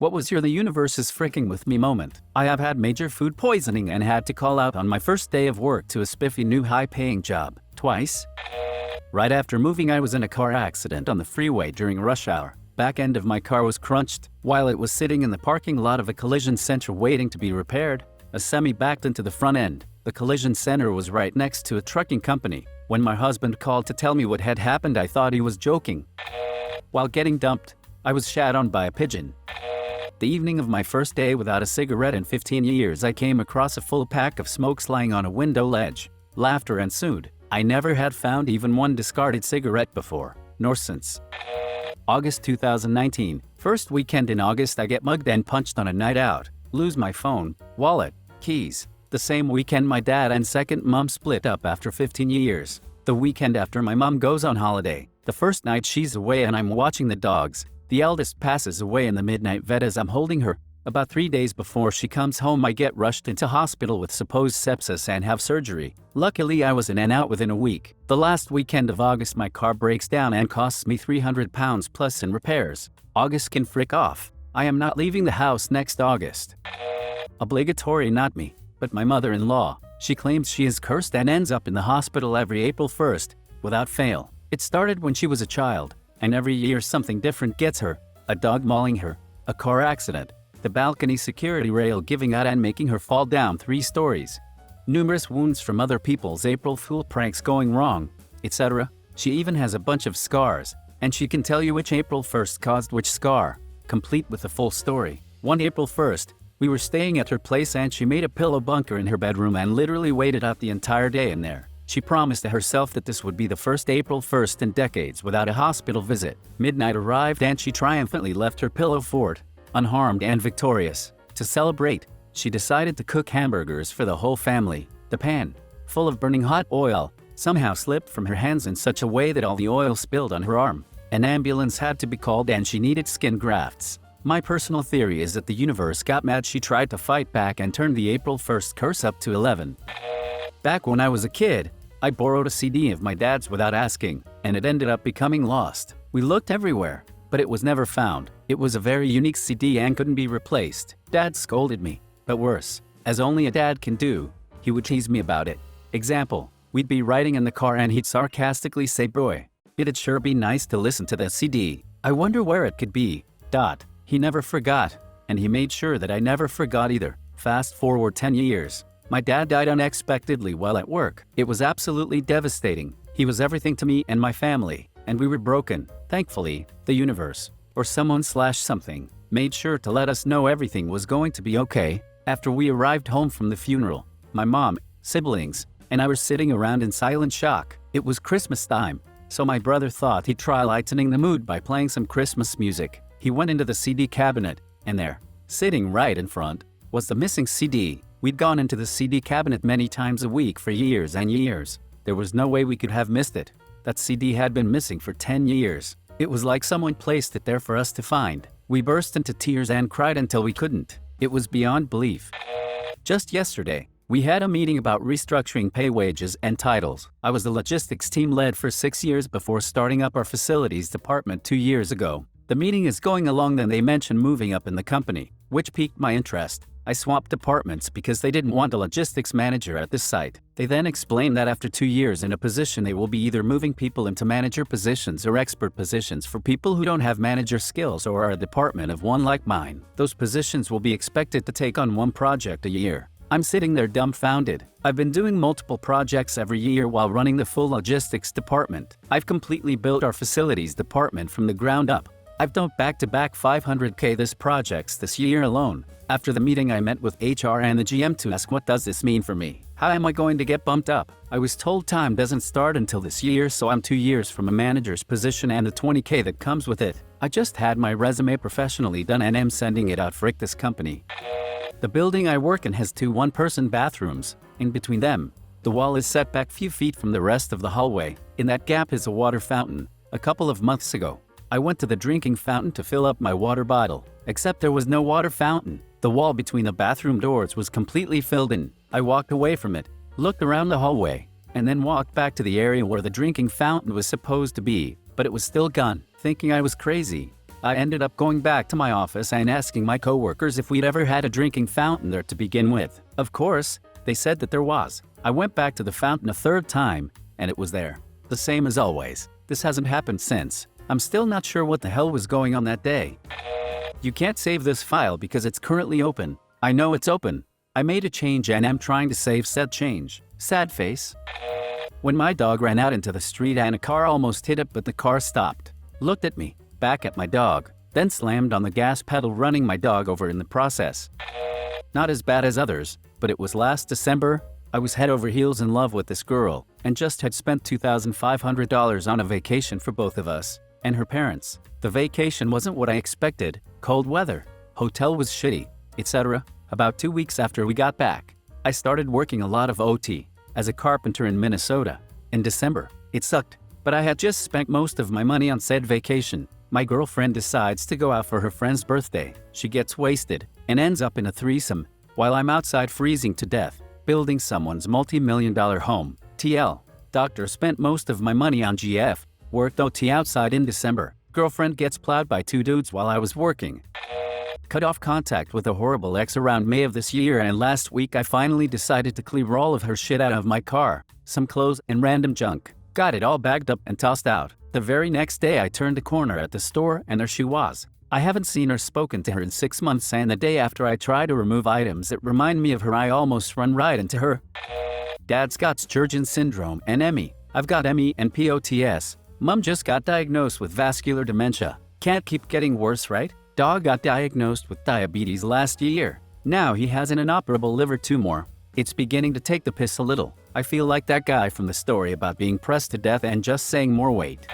What was your "the universe is freaking with me" moment? I have had major food poisoning and had to call out on my first day of work to a spiffy new high-paying job. Twice. Right after moving, I was in a car accident on the freeway during rush hour. Back end of my car was crunched. While it was sitting in the parking lot of a collision center waiting to be repaired, a semi backed into the front end. The collision center was right next to a trucking company. When my husband called to tell me what had happened, I thought he was joking. While getting dumped, I was shat on by a pigeon. The evening of my first day without a cigarette in 15 years, I came across a full pack of smokes lying on a window ledge. Laughter ensued. I never had found even one discarded cigarette before, nor since. August 2019. First weekend in August, I get mugged and punched on a night out. Lose my phone, wallet, keys. The same weekend, my dad and second mom split up after 15 years. The weekend after, my mom goes on holiday. The first night she's away and I'm watching the dogs. The eldest passes away in the midnight vet as I'm holding her. About 3 days before she comes home, I get rushed into hospital with supposed sepsis and have surgery. Luckily, I was in and out within a week. The last weekend of August, my car breaks down and costs me £300 plus in repairs. August can frick off. I am not leaving the house next August. Obligatory, not me, but my mother-in-law. She claims she is cursed and ends up in the hospital every April 1st, without fail. It started when she was a child, and every year something different gets her. A dog mauling her, a car accident, the balcony security rail giving out and making her fall down 3 stories, numerous wounds from other people's April Fool pranks going wrong, etc. She even has a bunch of scars, and she can tell you which April 1st caused which scar, complete with the full story. One April 1st, we were staying at her place and she made a pillow bunker in her bedroom and literally waited out the entire day in there. She promised to herself that this would be the first April 1st in decades without a hospital visit. Midnight arrived and she triumphantly left her pillow fort, unharmed and victorious. To celebrate, she decided to cook hamburgers for the whole family. The pan, full of burning hot oil, somehow slipped from her hands in such a way that all the oil spilled on her arm. An ambulance had to be called and she needed skin grafts. My personal theory is that the universe got mad. She tried to fight back and turned the April 1st curse up to 11. Back when I was a kid, I borrowed a CD of my dad's without asking, and it ended up becoming lost. We looked everywhere, but it was never found. It was a very unique CD and couldn't be replaced. Dad scolded me, but worse, as only a dad can do, he would tease me about it. Example, we'd be riding in the car and he'd sarcastically say, "Boy, it'd sure be nice to listen to that CD. I wonder where it could be." He never forgot, and he made sure that I never forgot either. Fast forward 10 years. My dad died unexpectedly while at work. It was absolutely devastating. He was everything to me and my family, and we were broken. Thankfully, the universe, or someone/something, made sure to let us know everything was going to be okay. After we arrived home from the funeral, my mom, siblings, and I were sitting around in silent shock. It was Christmas time, so my brother thought he'd try lightening the mood by playing some Christmas music. He went into the CD cabinet, and there, sitting right in front, was the missing CD. We'd gone into the CD cabinet many times a week for years and years. There was no way we could have missed it. That CD had been missing for 10 years. It was like someone placed it there for us to find. We burst into tears and cried until we couldn't. It was beyond belief. Just yesterday, we had a meeting about restructuring pay, wages, and titles. I was the logistics team lead for 6 years before starting up our facilities department 2 years ago. The meeting is going along, then they mentioned moving up in the company, which piqued my interest. I swapped departments because they didn't want a logistics manager at this site. They then explained that after 2 years in a position, they will be either moving people into manager positions or expert positions for people who don't have manager skills or are a department of one like mine. Those positions will be expected to take on 1 project a year. I'm sitting there dumbfounded. I've been doing multiple projects every year while running the full logistics department. I've completely built our facilities department from the ground up. I've dumped back-to-back $500K this projects this year alone. After the meeting, I met with HR and the GM to ask, what does this mean for me? How am I going to get bumped up? I was told time doesn't start until this year, so I'm 2 years from a manager's position and the $20K that comes with it. I just had my resume professionally done and am sending it out. Frick this company. The building I work in has 2 one-person bathrooms. In between them, the wall is set back few feet from the rest of the hallway. In that gap is a water fountain. A couple of months ago, I went to the drinking fountain to fill up my water bottle, except there was no water fountain. The wall between the bathroom doors was completely filled in. I walked away from it, looked around the hallway, and then walked back to the area where the drinking fountain was supposed to be, but it was still gone. Thinking I was crazy, I ended up going back to my office and asking my coworkers if we'd ever had a drinking fountain there to begin with. Of course, they said that there was. I went back to the fountain a third time, and it was there. The same as always. This hasn't happened since. I'm still not sure what the hell was going on that day. You can't save this file because it's currently open. I know it's open. I made a change and am trying to save said change. Sad face. When my dog ran out into the street and a car almost hit it, but the car stopped. Looked at me, back at my dog, then slammed on the gas pedal, running my dog over in the process. Not as bad as others, but it was last December. I was head over heels in love with this girl and just had spent $2,500 on a vacation for both of us and her parents. The vacation wasn't what I expected. Cold weather, hotel was shitty, etc. About 2 weeks after we got back, I started working a lot of OT as a carpenter in Minnesota. In December, it sucked, but I had just spent most of my money on said vacation. My girlfriend decides to go out for her friend's birthday. She gets wasted and ends up in a threesome while I'm outside freezing to death, building someone's multi-million-dollar home. TL. Doctor spent most of my money on GF. Worked OT outside in December. Girlfriend gets plowed by 2 dudes while I was working. Cut off contact with a horrible ex around May of this year, and last week I finally decided to clear all of her shit out of my car. Some clothes and random junk. Got it all bagged up and tossed out. The very next day I turned a corner at the store and there she was. I haven't seen or spoken to her in 6 months, and the day after I try to remove items that remind me of her, I almost run right into her. Dad's got Sturgeon syndrome and ME. I've got ME and POTS. Mom just got diagnosed with vascular dementia. Can't keep getting worse, right? Dog got diagnosed with diabetes last year. Now he has an inoperable liver tumor. It's beginning to take the piss a little. I feel like that guy from the story about being pressed to death and just saying more weight.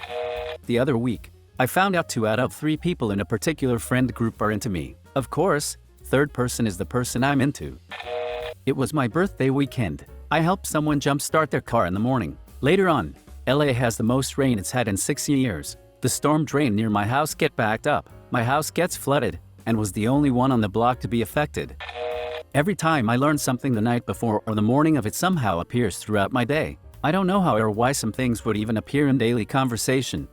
The other week, I found out 2 out of 3 people in a particular friend group are into me. Of course, third person is the person I'm into. It was my birthday weekend. I helped someone jumpstart their car in the morning. Later on, LA has the most rain it's had in 6 years. The storm drain near my house get backed up. My house gets flooded and was the only one on the block to be affected. Every time I learn something the night before or the morning of, it somehow appears throughout my day. I don't know how or why some things would even appear in daily conversation.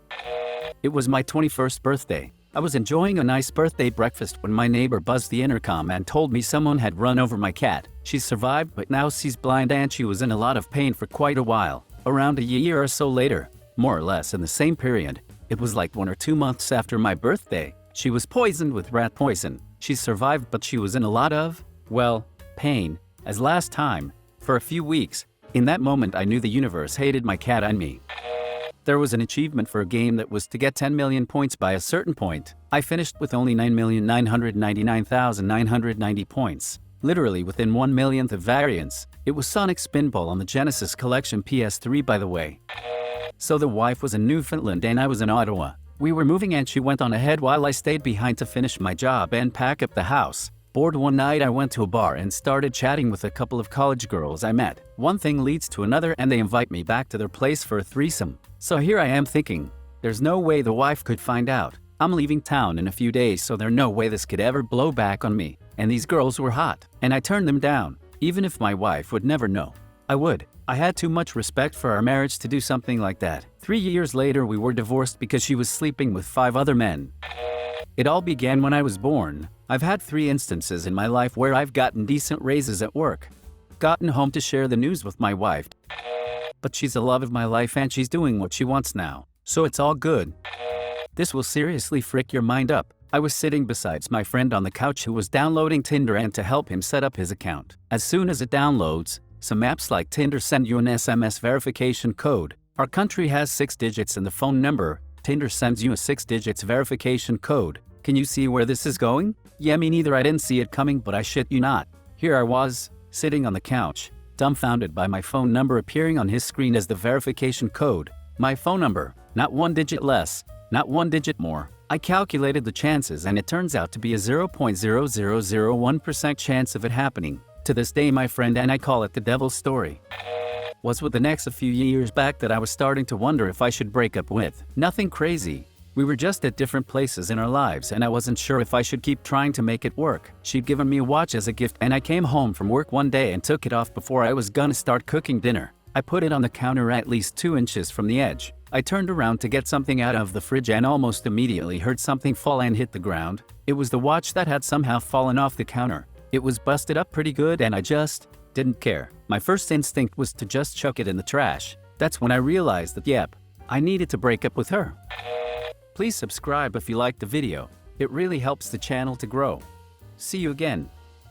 It was my 21st birthday. I was enjoying a nice birthday breakfast when my neighbor buzzed the intercom and told me someone had run over my cat. She survived but now she's blind and she was in a lot of pain for quite a while. Around a year or so later, more or less in the same period, it was like 1 or 2 months after my birthday, she was poisoned with rat poison. She survived but she was in a lot of, well, pain, as last time, for a few weeks. In that moment I knew the universe hated my cat and me. There was an achievement for a game that was to get 10 million points by a certain point. I finished with only 9,999,990 points, literally within 1 millionth of variance. It was Sonic Spinball on the Genesis Collection PS3, by the way. So the wife was in Newfoundland and I was in Ottawa. We were moving and she went on ahead while I stayed behind to finish my job and pack up the house. Bored one night I went to a bar and started chatting with a couple of college girls I met. One thing leads to another and they invite me back to their place for a threesome. So here I am thinking, there's no way the wife could find out. I'm leaving town in a few days, so there's no way this could ever blow back on me. And these girls were hot, and I turned them down. Even if my wife would never know, I would. I had too much respect for our marriage to do something like that. 3 years later we were divorced because she was sleeping with 5 other men. It all began when I was born. I've had 3 instances in my life where I've gotten decent raises at work. Gotten home to share the news with my wife. But she's the love of my life and she's doing what she wants now. So it's all good. This will seriously frick your mind up. I was sitting beside my friend on the couch who was downloading Tinder and to help him set up his account. As soon as it downloads, some apps like Tinder send you an SMS verification code. Our country has 6 digits in the phone number. Tinder sends you a 6 digits verification code. Can you see where this is going? Yeah, me neither. I didn't see it coming, but I shit you not. Here I was, sitting on the couch, dumbfounded by my phone number appearing on his screen as the verification code. My phone number, not 1 digit less, not 1 digit more. I calculated the chances and it turns out to be a 0.0001% chance of it happening. To this day my friend and I call it the devil's story. Was with an ex a few years back that I was starting to wonder if I should break up with. Nothing crazy. We were just at different places in our lives and I wasn't sure if I should keep trying to make it work. She'd given me a watch as a gift and I came home from work one day and took it off before I was gonna start cooking dinner. I put it on the counter at least 2 inches from the edge. I turned around to get something out of the fridge and almost immediately heard something fall and hit the ground. It was the watch that had somehow fallen off the counter. It was busted up pretty good and I just didn't care. My first instinct was to just chuck it in the trash. That's when I realized that yep, I needed to break up with her. Please subscribe if you liked the video. It really helps the channel to grow. See you again.